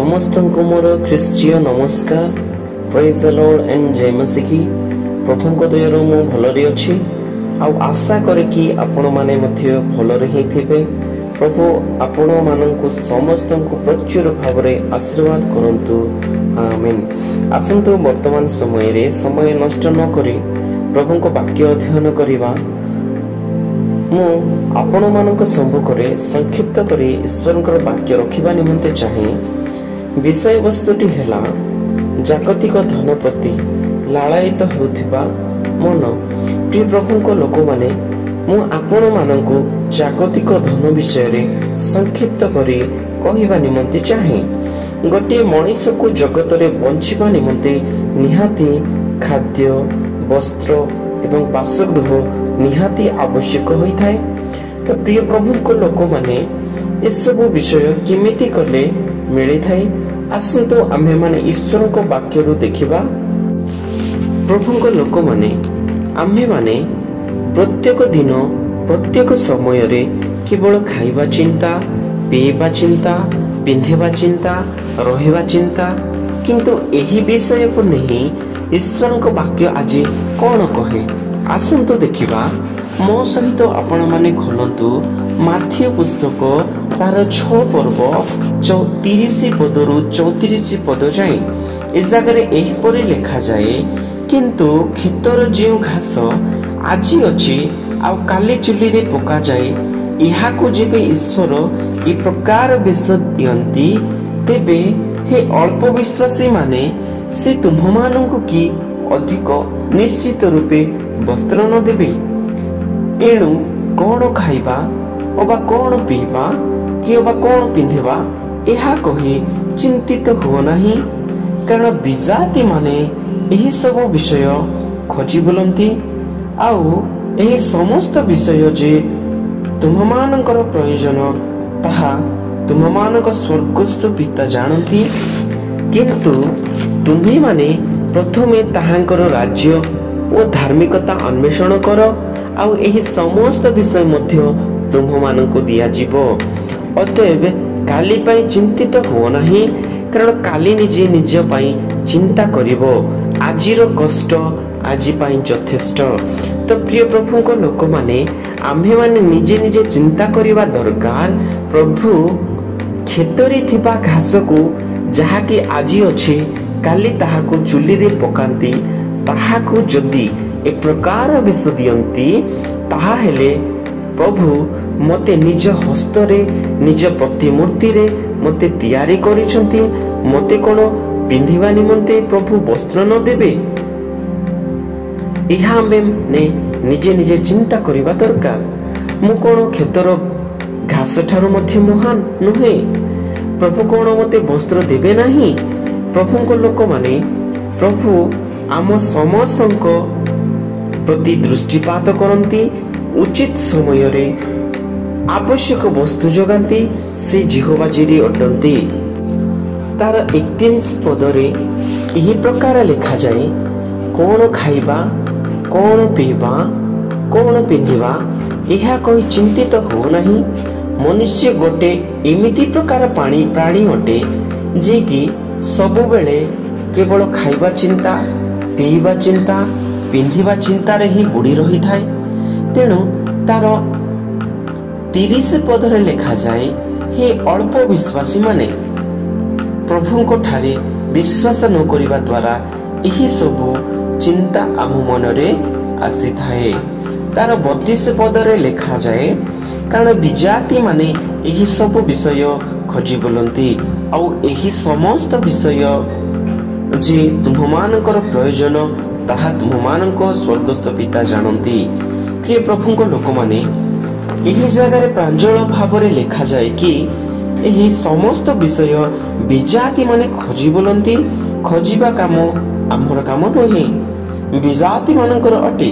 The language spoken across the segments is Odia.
समस्तଙ୍କୁ ମୋର ଖ୍ରୀଷ୍ଟୀୟ ନମସ୍କାର। ପ୍ରେଜ୍ ଦ ଲର୍ଡ ଏଣ୍ଡ ଜୟ ମସିକି। ପ୍ରଥମଙ୍କ ଦୟାରୁ ମୁଁ ଭଲରେ ଅଛି ଆଉ ଆଶା କରେ କି ଆପଣମାନେ ମଧ୍ୟ ଭଲରେ ହିଁ ଥିବେ। ପ୍ରଭୁ ଆପଣମାନଙ୍କୁ ସମସ୍ତଙ୍କୁ ପ୍ରଚୁର ଭାବରେ ଆଶୀର୍ବାଦ କରନ୍ତୁ। ଆମେନ୍। ଆସନ୍ତୁ ବର୍ତ୍ତମାନ ସମୟରେ ସମୟ ନଷ୍ଟ ନ କରି ପ୍ରଭୁଙ୍କ ବାକ୍ୟ ଅଧ୍ୟୟନ କରିବା। ମୁଁ ଆପଣମାନଙ୍କ ସମ୍ମୁଖରେ ସଂକ୍ଷିପ୍ତ କରି ଈଶ୍ୱରଙ୍କର ବାକ୍ୟ ରଖିବା ନିମନ୍ତେ ଚାହେଁ। ବିଷୟବସ୍ତୁଟି ହେଲା ଜାଗତିକ ଧନ ପ୍ରତି ଲାଳାୟିତ ହେଉଥିବା ମନ। ପ୍ରିୟ ପ୍ରଭୁଙ୍କ ଲୋକମାନେ, ମୁଁ ଆପଣମାନଙ୍କୁ ଜାଗତିକ ଧନ ବିଷୟରେ ସଂକ୍ଷିପ୍ତ କରି କହିବା ନିମନ୍ତେ ଚାହେଁ। ଗୋଟିଏ ମଣିଷକୁ ଜଗତରେ ବଞ୍ଚିବା ନିମନ୍ତେ ନିହାତି ଖାଦ୍ୟ, ବସ୍ତ୍ର ଏବଂ ବାସଗୃହ ନିହାତି ଆବଶ୍ୟକ ହୋଇଥାଏ। ତ ପ୍ରିୟ ପ୍ରଭୁଙ୍କ ଲୋକମାନେ, ଏସବୁ ବିଷୟ କେମିତି କଲେ ମିଳିଥାଏ? ଆସନ୍ତୁ ଆମ୍ଭେମାନେ ଈଶ୍ୱରଙ୍କ ବାକ୍ୟରୁ ଦେଖିବା। ପ୍ରଭୁଙ୍କ ଲୋକମାନେ, ଆମ୍ଭେମାନେ ପ୍ରତ୍ୟେକ ଦିନ ପ୍ରତ୍ୟେକ ସମୟରେ କେବଳ ଖାଇବା ଚିନ୍ତା, ପିଇବା ଚିନ୍ତା, ପିନ୍ଧିବା ଚିନ୍ତା, ରହିବା ଚିନ୍ତା। କିନ୍ତୁ ଏହି ବିଷୟକୁ ନେଇ ଈଶ୍ୱରଙ୍କ ବାକ୍ୟ ଆଜି କ'ଣ କହେ? ଆସନ୍ତୁ ଦେଖିବା। ମୋ ସହିତ ଆପଣମାନେ ଖୋଲନ୍ତୁ ମାଥ୍ୟୁ ପୁସ୍ତକ ତାର 6 ପର୍ବ 30 ପଦରୁ 34 ପଦ ଯାଏ। ଏ ଜାଗାରେ ଏହିପରି ଲେଖାଯାଏ, କିନ୍ତୁ କ୍ଷେତର ଯେଉଁ ଘାସ ଆଜି ଅଛି ଆଉ କାଲି ଚୁଲିରେ ପକାଯାଏ, ଏହାକୁ ଯେବେ ଈଶ୍ୱର ଏ ପ୍ରକାର ବିଷ ଦିଅନ୍ତି, ତେବେ ହେ ଅଳ୍ପ ବିଶ୍ୱାସୀ ମାନେ, ସେ ତୁମ୍ଭମାନଙ୍କୁ କି ଅଧିକ ନିଶ୍ଚିତ ରୂପେ ବସ୍ତ୍ର ନ ଦେବେ? ଏଣୁ କ'ଣ ଖାଇବା ଅବା କ'ଣ ପିଇବା କି ଅବା କ'ଣ ପିନ୍ଧିବା, ଏହା କହି ଚିନ୍ତିତ ହୁଅ ନାହିଁ। କାରଣ ବିଜାତି ମାନେ ଏହି ସବୁ ବିଷୟ ଖୋଜି ବୁଲନ୍ତି। ଆଉ ଏହି ସମସ୍ତ ବିଷୟ ଯେ ତୁମମାନଙ୍କର ପ୍ରୟୋଜନ, ତାହା ତୁମମାନଙ୍କ ସ୍ୱର୍ଗସ୍ଥ ପିତା ଜାଣନ୍ତି। କିନ୍ତୁ ତୁମ୍ଭେମାନେ ପ୍ରଥମେ ତାହାଙ୍କର ରାଜ୍ୟ ଓ ଧାର୍ମିକତା ଅନ୍ୱେଷଣ କର, ଆଉ ଏହି ସମସ୍ତ ବିଷୟ ମଧ୍ୟ ତୁମ୍ଭମାନଙ୍କୁ ଦିଆଯିବ। ଅତଏବ କାଲି ପାଇଁ ଚିନ୍ତିତ ହୁଅ ନାହିଁ, କାରଣ କାଲି ନିଜେ ନିଜ ପାଇଁ ଚିନ୍ତା କରିବ। ଆଜିର କଷ୍ଟ ଆଜି ପାଇଁ ଯଥେଷ୍ଟ। ତ ପ୍ରିୟ ପ୍ରଭୁଙ୍କ ଲୋକମାନେ, ଆମ୍ଭେମାନେ ନିଜେ ନିଜେ ଚିନ୍ତା କରିବା ଦରକାର। ପ୍ରଭୁ କ୍ଷେତରେ ଥିବା ଘାସକୁ, ଯାହାକି ଆଜି ଅଛି କାଲି ତାହାକୁ ଚୁଲିରେ ପକାନ୍ତି, ତାହାକୁ ଯଦି ଏ ପ୍ରକାର ବିଷ ଦିଅନ୍ତି, ତାହା ହେଲେ ପ୍ରଭୁ ମୋତେ ନିଜ ହସ୍ତରେ ନିଜ ପ୍ରତିମୂର୍ତ୍ତିରେ ମୋତେ ତିଆରି କରିଛନ୍ତି, ମୋତେ କ'ଣ ପିନ୍ଧିବା ନିମନ୍ତେ ପ୍ରଭୁ ବସ୍ତ୍ର ନ ଦେବେ? ଏହା ଆମେ ନିଜେ ନିଜେ ଚିନ୍ତା କରିବା ଦରକାର। ମୁଁ କ'ଣ କ୍ଷେତର ଘାସ ଠାରୁ ମଧ୍ୟ ମହାନ ନୁହେଁ? ପ୍ରଭୁ କ'ଣ ମୋତେ ବସ୍ତ୍ର ଦେବେ ନାହିଁ? ପ୍ରଭୁଙ୍କ ଲୋକମାନେ, ପ୍ରଭୁ ଆମ ସମସ୍ତଙ୍କ ପ୍ରତି ଦୃଷ୍ଟିପାତ କରନ୍ତି। ଉଚିତ ସମୟରେ ଆବଶ୍ୟକ ବସ୍ତୁ ଯୋଗାନ୍ତି। ସେ ଜିହୋବା ଜିରି ଅଟନ୍ତି। ତାର 31 ପଦରେ ଏହି ପ୍ରକାର ଲେଖାଯାଏ, କ'ଣ ଖାଇବା, କ'ଣ ପିଇବା, କ'ଣ ପିନ୍ଧିବା, ଏହା କହି ଚିନ୍ତିତ ହୁଅ ନାହିଁ। ମନୁଷ୍ୟ ଗୋଟେ ଏମିତି ପ୍ରକାର ପ୍ରାଣୀ ଅଟେ, ଯିଏକି ସବୁବେଳେ କେବଳ ଖାଇବା ଚିନ୍ତା, ପିଇବା ଚିନ୍ତା, ପିନ୍ଧିବା ଚିନ୍ତାରେ ହିଁ ବୁଡ଼ି ରହିଥାଏ। ତେଣୁ ତାର 30 ପଦରେ ଲେଖାଯାଏ, ହେ ଅଳ୍ପ ବିଶ୍ୱାସୀ ମାନେ, ପ୍ରଭୁଙ୍କ ଠାରେ ବିଶ୍ୱାସ ନ କରିବା ଦ୍ୱାରା ଏହି ସବୁ ଚିନ୍ତା ଆମ ମନରେ ଆସିଥାଏ। ତାର 32 ପଦରେ ଲେଖାଯାଏ, କାରଣ ବିଜାତି ମାନେ ଏହି ସବୁ ବିଷୟ ଖୋଜି ବୁଲନ୍ତି, ଆଉ ଏହି ସମସ୍ତ ବିଷୟ ଯେ ତୁମ୍ଭମାନଙ୍କର ପ୍ରୟୋଜନ, ତାହା ତୁମ୍ଭମାନଙ୍କ ସ୍ୱର୍ଗସ୍ଥ ପିତା ଜାଣନ୍ତି। ପ୍ରିୟ ପ୍ରଭୁଙ୍କ ଲୋକମାନେ, ଏହି ଜାଗାରେ ପ୍ରାଞ୍ଜଳ ଭାବରେ ଲେଖାଯାଏ କି ଏହି ସମସ୍ତ ବିଷୟ ବିଜାତି ମାନେ ଖୋଜି ବୁଲନ୍ତି। ଖୋଜିବା କାମ ଆମର କାମ ନୁହେଁ, ବିଜାତି ମାନଙ୍କର ଅଟେ।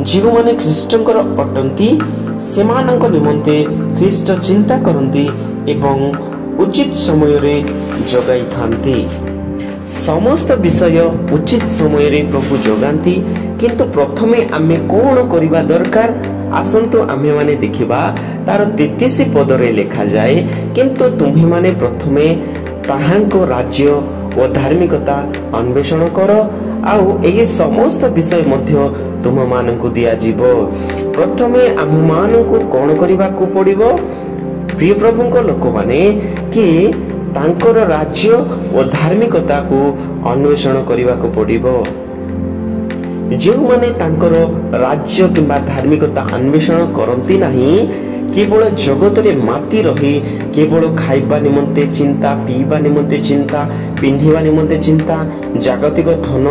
ଯେଉଁମାନେ ଖ୍ରୀଷ୍ଟଙ୍କର ଅଟନ୍ତି, ସେମାନଙ୍କ ନିମନ୍ତେ ଖ୍ରୀଷ୍ଟ ଚିନ୍ତା କରନ୍ତି ଏବଂ ଉଚିତ ସମୟରେ ଯୋଗାଇଥାନ୍ତି। ସମସ୍ତ ବିଷୟ ଉଚିତ ସମୟରେ ପ୍ରଭୁ ଯୋଗାନ୍ତି। କିନ୍ତୁ ପ୍ରଥମେ ଆମେ କ'ଣ କରିବା ଦରକାର? ଆସନ୍ତୁ ଆମ୍ଭେମାନେ ଦେଖିବା। ତାର 33 ପଦରେ ଲେଖାଯାଏ, କିନ୍ତୁ ତୁମ୍ଭେମାନେ ପ୍ରଥମେ ତାହାଙ୍କ ରାଜ୍ୟ ଓ ଧାର୍ମିକତା ଅନ୍ୱେଷଣ କର, ଆଉ ଏହି ସମସ୍ତ ବିଷୟ ମଧ୍ୟ ତୁମମାନଙ୍କୁ ଦିଆଯିବ। ପ୍ରଥମେ ଆମମାନଙ୍କୁ କଣ କରିବାକୁ ପଡ଼ିବ? ପ୍ରିୟ ପ୍ରଭୁଙ୍କ ଲୋକମାନେ, କି ତାଙ୍କର ରାଜ୍ୟ ଓ ଧାର୍ମିକତାକୁ ଅନ୍ୱେଷଣ କରିବାକୁ ପଡ଼ିବ। ଯେଉଁମାନେ ତାଙ୍କର ରାଜ୍ୟ କିମ୍ବା ଧାର୍ମିକତା ଅନ୍ୱେଷଣ କରନ୍ତି ନାହିଁ, କେବଳ ଜଗତରେ ମାତି ରହି କେବଳ ଖାଇବା ନିମନ୍ତେ ଚିନ୍ତା, ପିଇବା ନିମନ୍ତେ ଚିନ୍ତା, ପିନ୍ଧିବା ନିମନ୍ତେ ଚିନ୍ତା, ଜାଗତିକ ଧନ,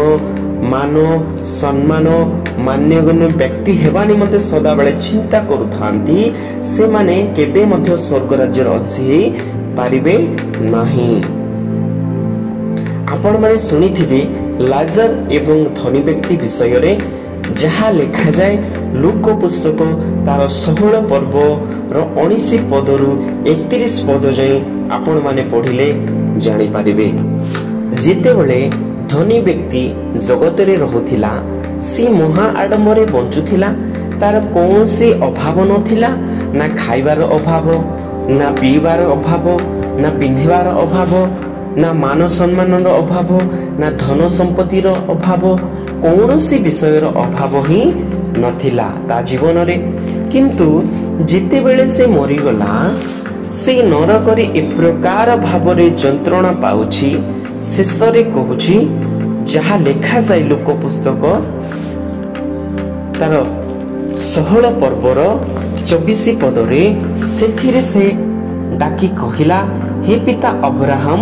ମାନ, ସମ୍ମାନ, ମାନ୍ୟଗଣ୍ୟ ବ୍ୟକ୍ତି ହେବା ନିମନ୍ତେ ସଦାବେଳେ ଚିନ୍ତା କରୁଥାନ୍ତି, ସେମାନେ କେବେ ମଧ୍ୟ ସ୍ୱର୍ଗ ରାଜ୍ୟର ଅଂଶୀ ହେଇ ପାରିବେ ନାହିଁ। ଆପଣମାନେ ଶୁଣିଥିବେ ଲାଜର ଏବଂ ଧନୀ ବ୍ୟକ୍ତି ବିଷୟରେ ଯାହା ଲେଖାଯାଏ ଲୁକ ପୁସ୍ତକ ତାର 16 ପର୍ବର 19 ପଦରୁ 31 ପଦ ଯାଏଁ ଆପଣମାନେ ପଢିଲେ ଜାଣିପାରିବେ। ଯେତେବେଳେ ଧନୀ ବ୍ୟକ୍ତି ଜଗତରେ ରହୁଥିଲା, ସେ ମହା ଆଡମ୍ବରରେ ବଞ୍ଚୁଥିଲା। ତାର କୌଣସି ଅଭାବ ନଥିଲା, ନା ଖାଇବାର ଅଭାବ, ନା ପିଇବାର ଅଭାବ, ନା ପିନ୍ଧିବାର ଅଭାବ, ନା ମାନ ସମ୍ମାନର ଅଭାବ, ନା ଧନ ସମ୍ପତ୍ତିର ଅଭାବ, କୌଣସି ବିଷୟର ଅଭାବ ହିଁ ନଥିଲା ତା ଜୀବନରେ। କିନ୍ତୁ ଯେତେବେଳେ ସେ ମରିଗଲା, ସେ ନରକରେ ଏ ପ୍ରକାର ଭାବରେ ଯନ୍ତ୍ରଣା ପାଉଛି। ଶେଷରେ କହୁଛି, ଯାହା ଲେଖାଯାଏ ଲୁକ ପୁସ୍ତକ ତାର 16 ପର୍ବର 24 ପଦରେ, ସେଥିରେ ସେ ଡାକି କହିଲା, ହେ ପିତା ଅବ୍ରାହମ,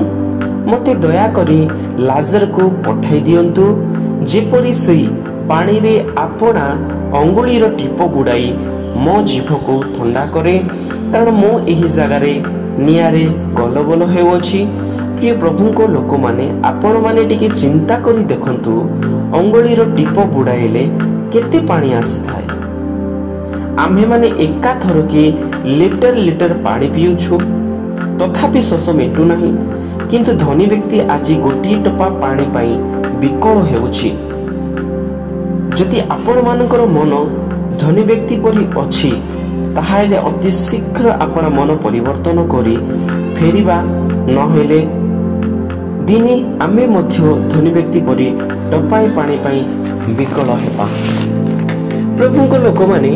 ମୋତେ ଦୟାକରି ଲାଜରକୁ ପଠାଇ ଦିଅନ୍ତୁ, ଯେପରି ସେ ପାଣିରେ ଆପଣା ଅଙ୍ଗୁଳିର ଟିପ ବୁଡ଼ାଇ ମୋ ଜିଭକୁ ଥଣ୍ଡା କରେ, କାରଣ ମୁଁ ଏହି ଜାଗାରେ ନିଆଁରେ ଗଲବଲ ହେଉଅଛି। ପ୍ରିୟ ପ୍ରଭୁଙ୍କ ଲୋକମାନେ, ଆପଣମାନେ ଟିକେ ଚିନ୍ତା କରି ଦେଖନ୍ତୁ, ଅଙ୍ଗୁଳିର ଟିପ ବୁଡ଼ାଇଲେ କେତେ ପାଣି ଆସିଥାଏ। ଆମ୍ଭେମାନେ ଏକାଥରକେ ଲିଟର ଲିଟର ପାଣି ପିଉଛୁ, ତଥାପି ଶୋଷ ମେଣ୍ଟୁ ନାହିଁ। କିନ୍ତୁ ଧନୀ ବ୍ୟକ୍ତି ଆଜି ଗୋଟିଏ ଟୋପା ପାଣି ପାଇଁ ବିକଳ ହେଉଛି। ଯଦି ଆପଣମାନଙ୍କର ମନ ଧନୀ ବ୍ୟକ୍ତି ପରି ଅଛି, ତାହେଲେ ଅତି ଶୀଘ୍ର ଆପଣ ମନ ପରିବର୍ତ୍ତନ କରି ଫେରିବା, ନହେଲେ ଦିନେ ଆମେ ମଧ୍ୟ ଧନୀ ବ୍ୟକ୍ତି ପରି ଟୋପାଏ ପାଣି ପାଇଁ ବିକଳ ହେବା। ପ୍ରଭୁଙ୍କ ଲୋକମାନେ,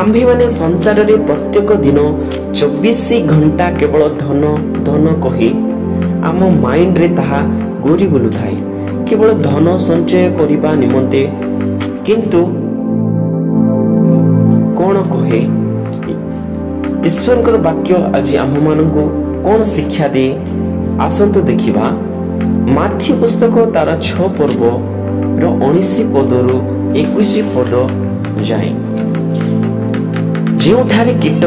ଆମ୍ଭେମାନେ ସଂସାରରେ ପ୍ରତ୍ୟେକ ଦିନ 24 ଘଣ୍ଟା କେବଳ ଧନ ଧନ କହି ଆମ ମାଇଣ୍ଡରେ ତାହା ଘୁରି ବୁଲୁଥାଏ, କେବଳ ଧନ ସଞ୍ଚୟ କରିବା ନିମନ୍ତେ। କିନ୍ତୁ କଣ କହେ ଈଶ୍ୱରଙ୍କର ବାକ୍ୟ ଆଜି ଆମ୍ଭମାନଙ୍କୁ କଣ ଶିକ୍ଷା ଦିଏ? ଆସନ୍ତୁ ଦେଖିବା। ମାଥ୍ୟୁ ପୁସ୍ତକ ତାର 6 ପର୍ବର 19 ପଦରୁ 21 ପଦ ଯାଏ, ଯେଉଁଠାରେ କୀଟ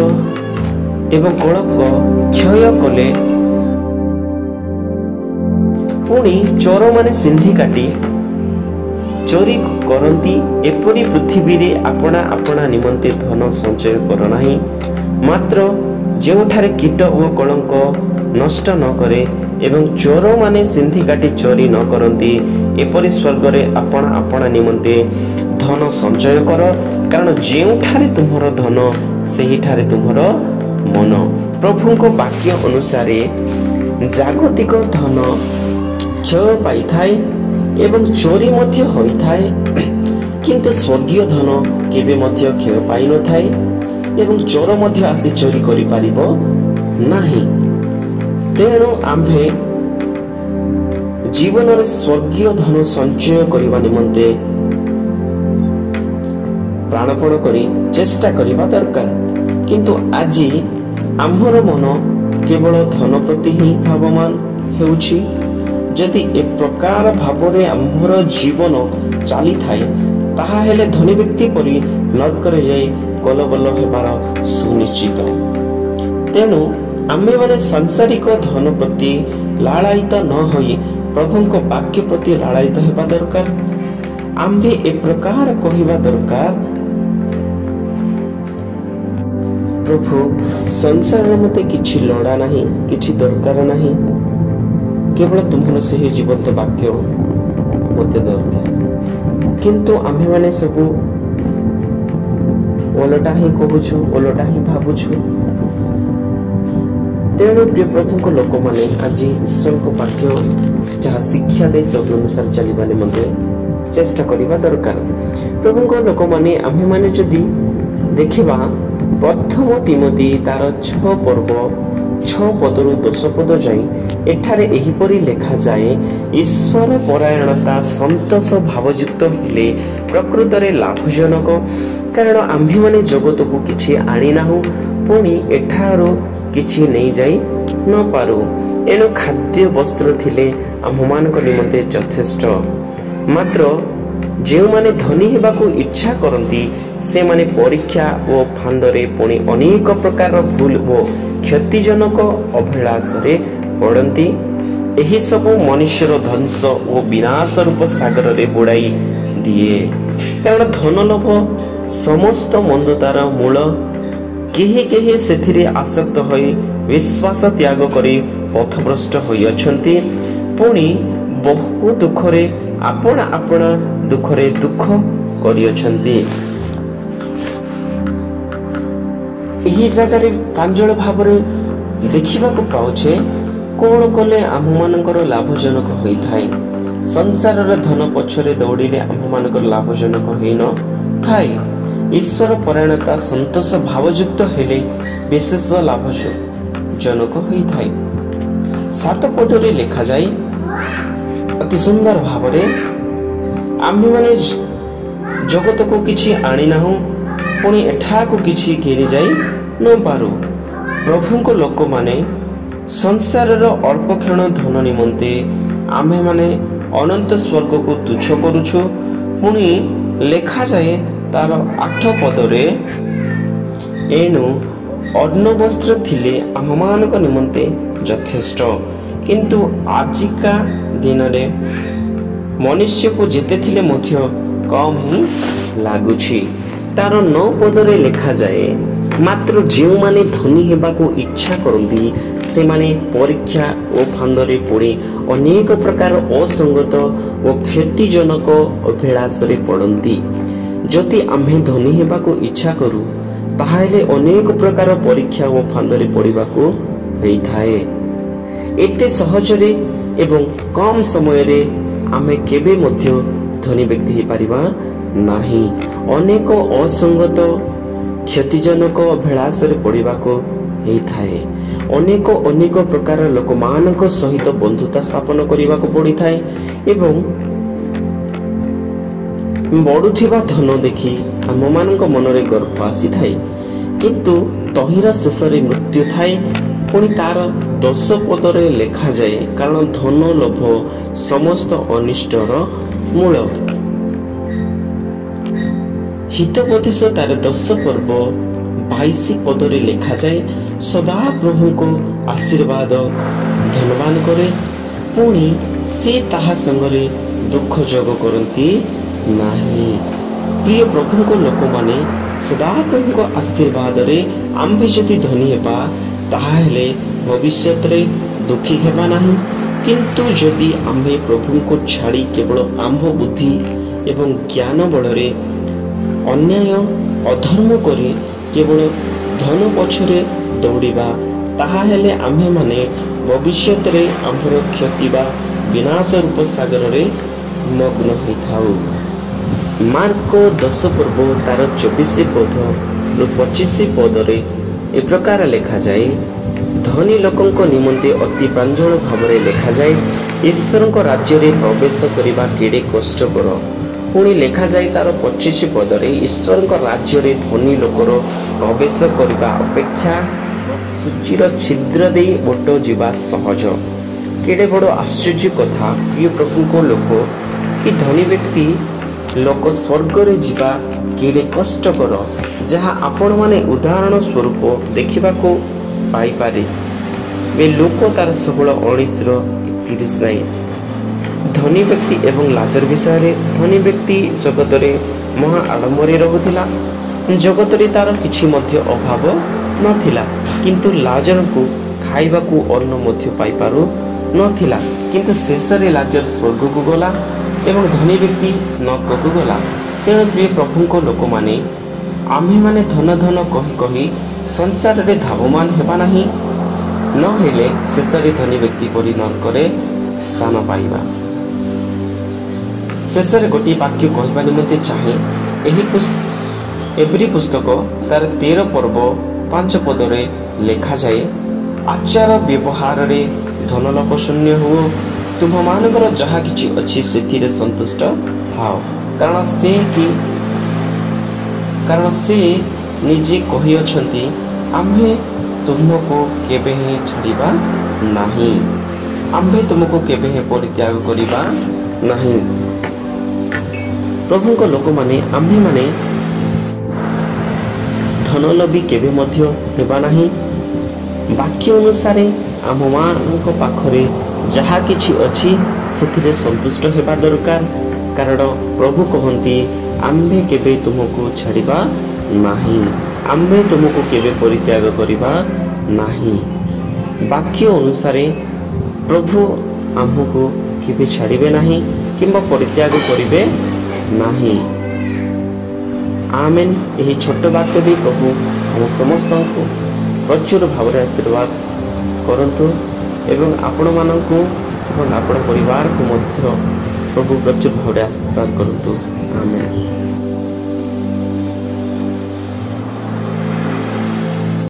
ଏବଂ କଳଙ୍କ କ୍ଷୟ କଲେ, ପୁଣି ଚୋରମାନେ ସିନ୍ଧି କାଟି ଚୋରି କରନ୍ତି, ଏପରି ପୃଥିବୀରେ ଆପଣା ଆପଣା ନିମନ୍ତେ ଧନ ସଞ୍ଚୟ କର ନାହିଁ। ମାତ୍ର ଯେଉଁଠାରେ କୀଟ ଓ କଳଙ୍କ ନଷ୍ଟ ନ କରେ ଏବଂ ଚୋରମାନେ ସିନ୍ଧି କାଟି ଚୋରି ନ କରନ୍ତି, ଏପରି ସ୍ୱର୍ଗରେ ଆପଣା ଆପଣା ନିମନ୍ତେ ଧନ ସଞ୍ଚୟ କର, କାରଣ ଯେଉଁଠାରେ ତୁମର ଧନ, ସେହିଠାରେ ତୁମର ମନ। ପ୍ରଭୁଙ୍କ ବାକ୍ୟ ଅନୁସାରେ ଜାଗତିକ ଧନ କ୍ଷୟ ପାଇଥାଏ ଏବଂ ଚୋରି ମଧ୍ୟ ହୋଇଥାଏ, କିନ୍ତୁ ସ୍ୱର୍ଗୀୟ ଧନ କେବେ ମଧ୍ୟ କ୍ଷୟ ପାଇନଥାଏ ଏବଂ ଚୋର ମଧ୍ୟ ଆସି ଚୋରି କରିପାରିବ ନାହିଁ। ତେଣୁ ଆମ୍ଭେ ଜୀବନରେ ସ୍ୱର୍ଗୀୟ ଧନ ସଞ୍ଚୟ କରିବା ନିମନ୍ତେ ପ୍ରାଣପଣ କରି ଚେଷ୍ଟା କରିବା ଦରକାର। କିନ୍ତୁ ଆଜି ଆମ୍ଭର ମନ କେବଳ ଧନ ପ୍ରତି ହିଁ ଧାବମାନ ହେଉଛି। ଯଦି ଏ ପ୍ରକାର ଭାବରେ ଆମ୍ଭର ଜୀବନ ଚାଲିଥାଏ, ତାହେଲେ ଧନୀ ବ୍ୟକ୍ତି ପରି ନରକରେ ଯାଇ କଲବଲ ହେବାର ସୁନିଶ୍ଚିତ। ତେଣୁ ଆମ୍ଭେମାନେ ସାଂସାରିକ ଧନ ପ୍ରତି ଲାଳାୟିତ ନ ହୋଇ ପ୍ରଭୁଙ୍କ ବାକ୍ୟ ପ୍ରତି ଲାଳାୟିତ ହେବା ଦରକାର। ଆମ୍ଭେ ଏ ପ୍ରକାର କହିବା ଦରକାର, ପ୍ରଭୁ, ସଂସାରରେ ମୋତେ କିଛି ଲୋଡ଼ା ନାହିଁ, କିଛି ଦରକାର ନାହିଁ, କେବଳ ତୁମର ସେହି ଜୀବନ୍ତ ବାକ୍ୟ ମୋତେ ଦରକାର। କିନ୍ତୁ ଆମ୍ଭେମାନେ ସବୁ ଓଲଟା ହିଁ କହୁଛୁ, ଓଲଟା ହିଁ ଭାବୁଛୁ। तेणु प्रिय प्रभु को लोक मैंने आज ईश्वर को वाक्य जहाँ शिक्षा दे तदनुसार चलवा निमंते चेष्टा करने दरकार। प्रभु को लोक मैंने आम्हे माने जदि देखिबा प्रथम तिमोथी तार 6 पर्व 6 पदरु 10 पद जाई एठारे एहिपरि लेखा जाए ईश्वर परायणता संतोष भावयुक्त हेले प्रकृतरे लाभजनक। कारण आम्हे माने जगत को किछि आनी नाहु पुणी एठारो किछि नहीं जाई न पारू। एणु खाद्य वस्त्र थिले आम्हमानक निमंते यथेष्ट। मात्र जो माने धनी हेबाकू इच्छा करती से माने परीक्षा ओ फांदरे पुणी अनेक प्रकार भूल ओ क्षतिजनक अभिलाष रे पड़ती। एही सब मनुष्यर ध्वंस ओ विनाश रूप सागर रे बुड़ाई दिए। कारण धन लोभ समस्त मंदतार मूल। केही केही सेथिरे आसक्त होई विश्वास त्याग करी पथभ्रष्ट होई अछंती। पुणी बहु दुखरे आपना आपना दुखरे दुख करी अछंती। एही जगारे प्रांजल भावरे देखिबा को पाउछे कोन कले आम्हमानकर लाभजनक होई थाए। संसारर धन पछरे दौड़िले आम्हमानकर लाभजनक होई न थाए। ईश्वर परायणता संतोष भावयुक्त हेले विशेष लाभजनक होई थाए। 7 पदरे लेखा जाए अति सुंदर भावरे आम्हे माने जगत को किछि आनी नाहु पुणी एठा को किछि घेरी जाई न पारू। प्रभु को लोक माने संसारर अल्प क्षण धन निमंते आम्हे माने अनंत स्वर्ग को तुच्छ करूछु। पुणी लेखा जाए तार 8 पदरे एणु अन्न वस्त्र थिले आममानक निमंते यथेष्ट। किंतु आजिका दिन रे मनुष्य को जेते थिले मध्य कम ही लागुछि। तार 9 पदरे लेखा जाए मात्र जो माने धनी हेबा को इच्छा करती से माने परीक्षा ओ फांदरे पड़ी अनेक प्रकार असंगत ओ क्षतिजनक अभिलाष रे पड़ती। जदि आम्हे धनी हेबा को इच्छा करू ताहाले अनेक प्रकार परीक्षा ओ फांदरे पड़िबा को हेई थाए। एते सहजरे एवं कम समय रे आमे केबे मध्य धनी व्यक्ति हे परिबा नाही। अनेक असंगत क्षतिजनक अभिलाष रे पड़िबा को हेई थाए। अनेक अनेक प्रकार लोकमानक सहित बंधुता स्थापन करिबा को पड़ी थाए एवं बढुथिबा धन देखि आममानक मनरे गर्व आसी थाए। किंतु तहिरा शेष रे मृत्यु थाए। पुणी तार 10 पदरे लेखा जाए कारण धन लोभ समस्त अनिष्टर मूल। हितोपदेश तार 10 पर्व 22 पदरे लेखा जाए सदा प्रभु को आशीर्वाद धन्यवाद करे। पुणी से ताहा संगरे दुख जोग करती नाही। प्रिय प्रभु को लोक माने सदा प्रभु को आशीर्वाद रे आम्भे जदि धनी हेबा ताहाले भविष्यत रे दुखी हेबा नाही। किंतु जदि आम्भे प्रभु को छाड़ी केवल आम्भ बुद्धि एवं ज्ञान बल रे अन्याय अधर्म करे केवल धन पछरे दौड़िबा ताहाले आम्भे माने भविष्यत रे आम्भर क्षति बा विनाश रूप सागर रे मग्न होइथाउ। मार्को 10 पर्व तार 24 पद 25 पदरे ए प्रकार लेखा जाए धनी लोकंक निमंते अति प्रांजल भावरे लेखा जाए ईश्वर राज्य रे प्रवेश करिबा केडे कष्टकर। पुणी लेखा जाए तार 25 पदरे ईश्वर राज्य रे धनी लोकर प्रवेश करिबा अपेक्षा सूचीर छिद्र दे ओट जीवा सहज। केडे बड़ आश्चर्य कथा प्रिय प्रभु को लोक कि धनी व्यक्ति लोक स्वर्ग रे जीवा केडे कष्टकर जहाँ आपण माने उदाहरण स्वरूप देखा पाई पारे। वे लोक तार 16:19-30 धनी व्यक्ति एवं लाजर विषय। धनी व्यक्ति जगत रे महा आडंबरे रहुथिला। जगत रे तार किछि मध्य अभाव नथिला। किंतु लाजर को खाइबा को अन्न मध्य पाई पारु नथिला। किंतु शेष रे लाजर स्वर्ग को गला एवं धनी व्यक्ति नरक को गला। तेणु प्रिय प्रभु को लोक माने आम्हे माने धन धन कही कही संसार रे धावमान हेबा नाही। ନହେଲେ ଶେଷରେ ଧନୀ ବ୍ୟକ୍ତି ପରି ନରକରେ ସ୍ଥାନ ପାଇବା। ଶେଷରେ ଗୋଟିଏ ବାକ୍ୟ କହିବା ନିମନ୍ତେ ଚାହେଁ। ଏଭ୍ରି ପୁସ୍ତକ ତାର 13 ପର୍ବ 5 ପଦରେ ଲେଖାଯାଏ, ଆଚାର ବ୍ୟବହାରରେ ଧନଲୋଭ ଶୂନ୍ୟ ହୁଅ, ତୁମମାନଙ୍କର ଯାହା କିଛି ଅଛି ସେଥିରେ ସନ୍ତୁଷ୍ଟ ଥାଅ, କାରଣ ସେ ନିଜେ କହିଅଛନ୍ତି, ଆମ୍ଭେ ତୁମକୁ କେବେ ହିଁ ଛାଡ଼ିବା ନାହିଁ, ଆମ୍ଭେ ତୁମକୁ କେବେ ହିଁ ପରିତ୍ୟାଗ କରିବା ନାହିଁ। ପ୍ରଭୁଙ୍କ ଲୋକମାନେ ଆମ୍ଭେମାନେ ଧନଲୋଭୀ କେବେ ମଧ୍ୟ ହେବା ନାହିଁ। ବାକ୍ୟ ଅନୁସାରେ ଆମମାନଙ୍କ ପାଖରେ ଯାହା କିଛି ଅଛି ସେଥିରେ ସନ୍ତୁଷ୍ଟ ହେବା ଦରକାର, କାରଣ ପ୍ରଭୁ କହନ୍ତି, ଆମ୍ଭେ କେବେ ତୁମକୁ ଛାଡ଼ିବା ନାହିଁ, ଆମ୍ଭେ ତୁମକୁ କେବେ ପରିତ୍ୟାଗ କରିବା ନାହିଁ। ବାକ୍ୟ ଅନୁସାରେ ପ୍ରଭୁ ଆମକୁ କେବେ ଛାଡ଼ିବେ ନାହିଁ କିମ୍ବା ପରିତ୍ୟାଗ କରିବେ ନାହିଁ। ଆମେନ୍। ଏହି ଛୋଟ ବାକ୍ୟ ଦେଇ ପ୍ରଭୁ ଆମ ସମସ୍ତଙ୍କୁ ପ୍ରଚୁର ଭାବରେ ଆଶୀର୍ବାଦ କରନ୍ତୁ ଏବଂ ଆପଣମାନଙ୍କୁ ଏବଂ ଆପଣ ପରିବାରକୁ ମଧ୍ୟ ପ୍ରଭୁ ପ୍ରଚୁର ଭାବରେ ଆଶୀର୍ବାଦ କରନ୍ତୁ। ଆମେନ୍।